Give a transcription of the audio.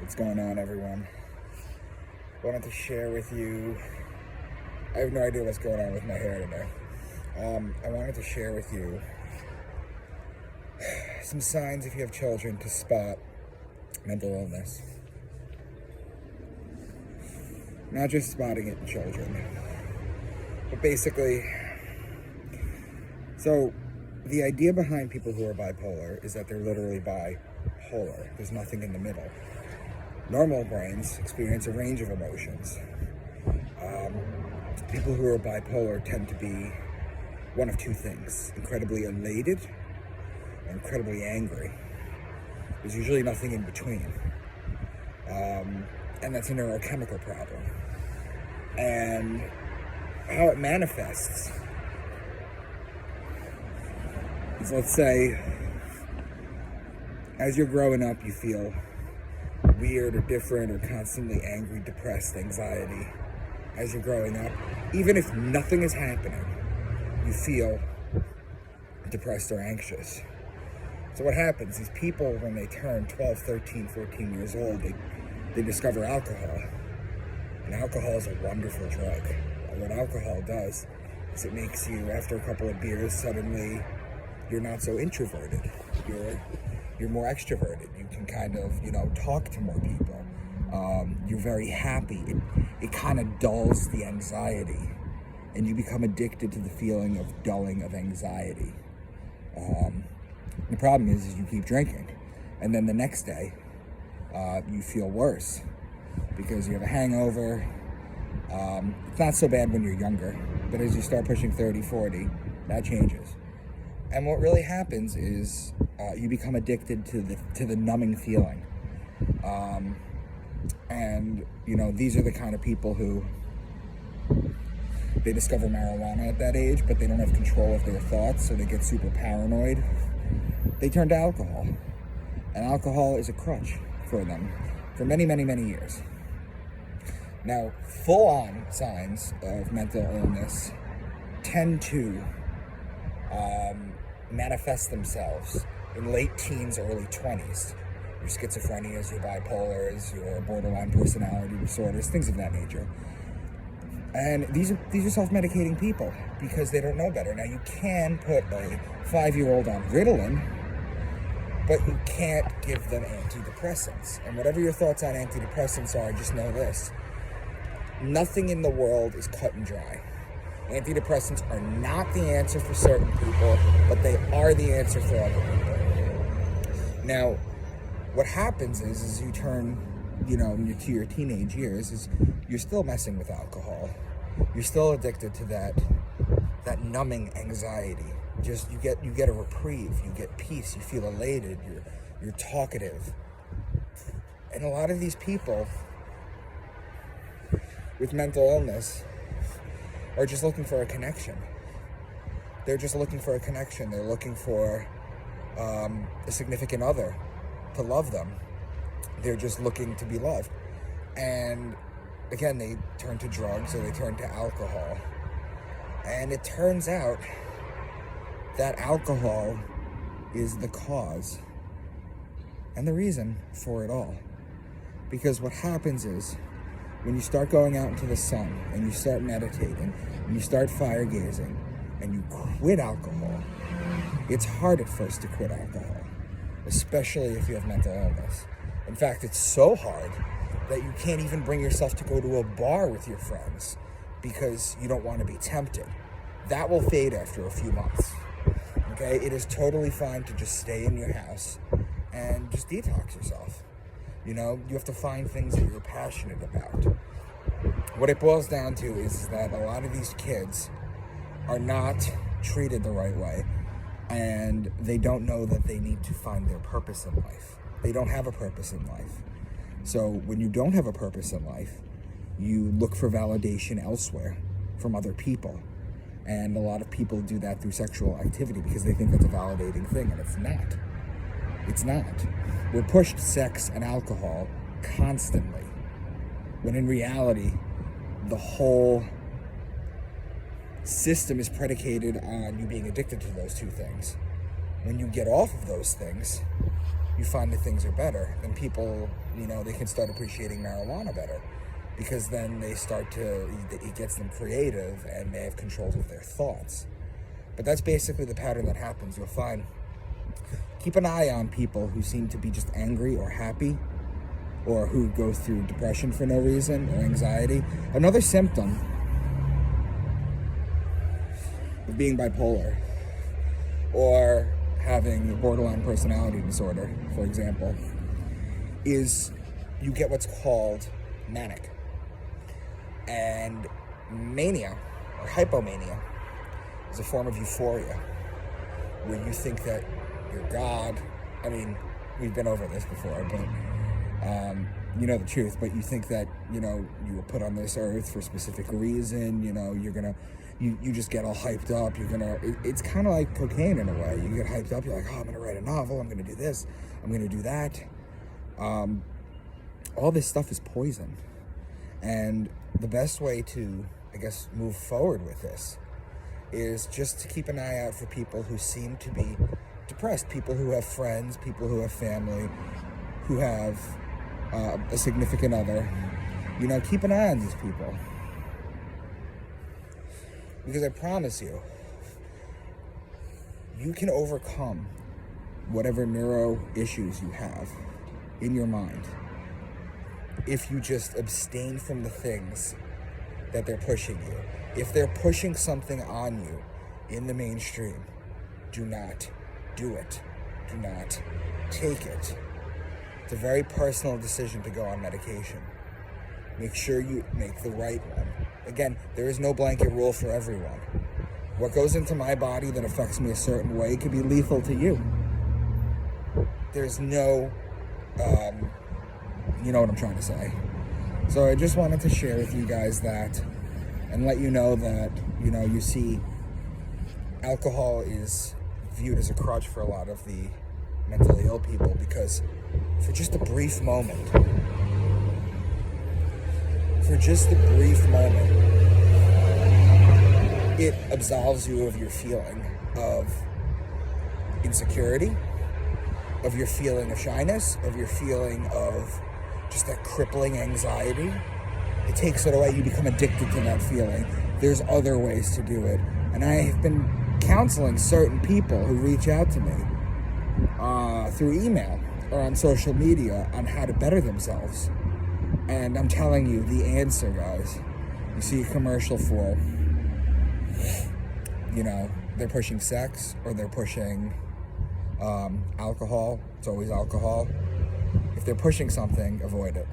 What's going on, everyone? Wanted to share with you, I have no idea what's going on with my hair today. I wanted to share with you some signs, if you have children, to spot mental illness. Not just spotting it in children, but basically, so the idea behind people who are bipolar is that they're literally bipolar. There's nothing in the middle. Normal brains experience a range of emotions. People who are bipolar tend to be one of two things: incredibly elated or incredibly angry. There's usually nothing in between. And that's a neurochemical problem. And how it manifests is, let's say, as you're growing up, you feel weird or different or constantly angry, depressed, anxiety. As you're growing up, even if nothing is happening, you feel depressed or anxious. So what happens, these people, when they turn 12, 13, 14 years old, they discover alcohol. And alcohol is a wonderful drug. What alcohol does is it makes you, after a couple of beers, suddenly you're not so introverted. You're more extroverted. You can kind of, talk to more people. You're very happy. It kind of dulls the anxiety, and you become addicted to the feeling of dulling of anxiety. The problem is you keep drinking, and then the next day you feel worse because you have a hangover. It's not so bad when you're younger, but as you start pushing 30, 40, that changes. And what really happens is you become addicted to the numbing feeling. And these are the kind of people who, they discover marijuana at that age, but they don't have control of their thoughts, so they get super paranoid. They turn to alcohol. And alcohol is a crutch for them for many, many, many years. Now, full-on signs of mental illness tend to manifest themselves in late teens, early 20s. Your schizophrenias, your bipolars, your borderline personality disorders, things of that nature. And these are self-medicating people because they don't know better. Now, you can put a 5-year-old on Ritalin, but you can't give them antidepressants. And whatever your thoughts on antidepressants are, just know this: nothing in the world is cut and dry. Antidepressants are not the answer for certain people, but they are the answer for other people. Now, what happens is you turn, to your teenage years, is you're still messing with alcohol. You're still addicted to that numbing anxiety. Just you get a reprieve, you get peace, you feel elated, you're talkative. And a lot of these people with mental illness are just looking for a connection. They're just looking for a connection. They're looking for a significant other to love them. They're just looking to be loved. And again, they turn to drugs or they turn to alcohol. And it turns out that alcohol is the cause and the reason for it all. Because what happens is, when you start going out into the sun and you start meditating and you start fire gazing and you quit alcohol, it's hard at first to quit alcohol, especially if you have mental illness. In fact, it's so hard that you can't even bring yourself to go to a bar with your friends because you don't want to be tempted. That will fade after a few months. Okay? It is totally fine to just stay in your house and just detox yourself. You have to find things that you're passionate about. What it boils down to is that a lot of these kids are not treated the right way, and they don't know that they need to find their purpose in life. They don't have a purpose in life. So when you don't have a purpose in life, you look for validation elsewhere from other people. And a lot of people do that through sexual activity because they think that's a validating thing, and it's not. It's not. We're pushed sex and alcohol constantly, when in reality, the whole system is predicated on you being addicted to those two things. When you get off of those things, you find that things are better, then people, they can start appreciating marijuana better, because then it gets them creative and they have control of their thoughts. But that's basically the pattern that happens. You'll find, keep an eye on people who seem to be just angry or happy, or who go through depression for no reason, or anxiety. Another symptom of being bipolar, or having a borderline personality disorder, for example, is you get what's called manic. And mania, or hypomania, is a form of euphoria, where you think that you're God. I mean, we've been over this before, but you know the truth. But you think that, you were put on this earth for a specific reason. You just get all hyped up. It's kind of like cocaine in a way. You get hyped up, you're like, oh, I'm gonna write a novel, I'm gonna do this, I'm gonna do that. All this stuff is poison. And the best way to, I guess, move forward with this is just to keep an eye out for people who seem to be depressed, people who have friends, people who have family, who have a significant other. Keep an eye on these people. Because I promise you, you can overcome whatever neuro issues you have in your mind if you just abstain from the things that they're pushing you. If they're pushing something on you in the mainstream, do not do it. Do not take it. It's a very personal decision to go on medication. Make sure you make the right one. Again, there is no blanket rule for everyone. What goes into my body that affects me a certain way could be lethal to you. There's no, you know what I'm trying to say. So I just wanted to share with you guys that, and let you know that, you see, alcohol is viewed as a crutch for a lot of the mentally ill people, because for just a brief moment, it absolves you of your feeling of insecurity, of your feeling of shyness, of your feeling of just that crippling anxiety. It takes it away. You become addicted to that feeling. There's other ways to do it. And I have been counseling certain people who reach out to me through email or on social media on how to better themselves. And I'm telling you, the answer, guys, you see a commercial for, they're pushing sex, or they're pushing alcohol. It's always alcohol. If they're pushing something, avoid it.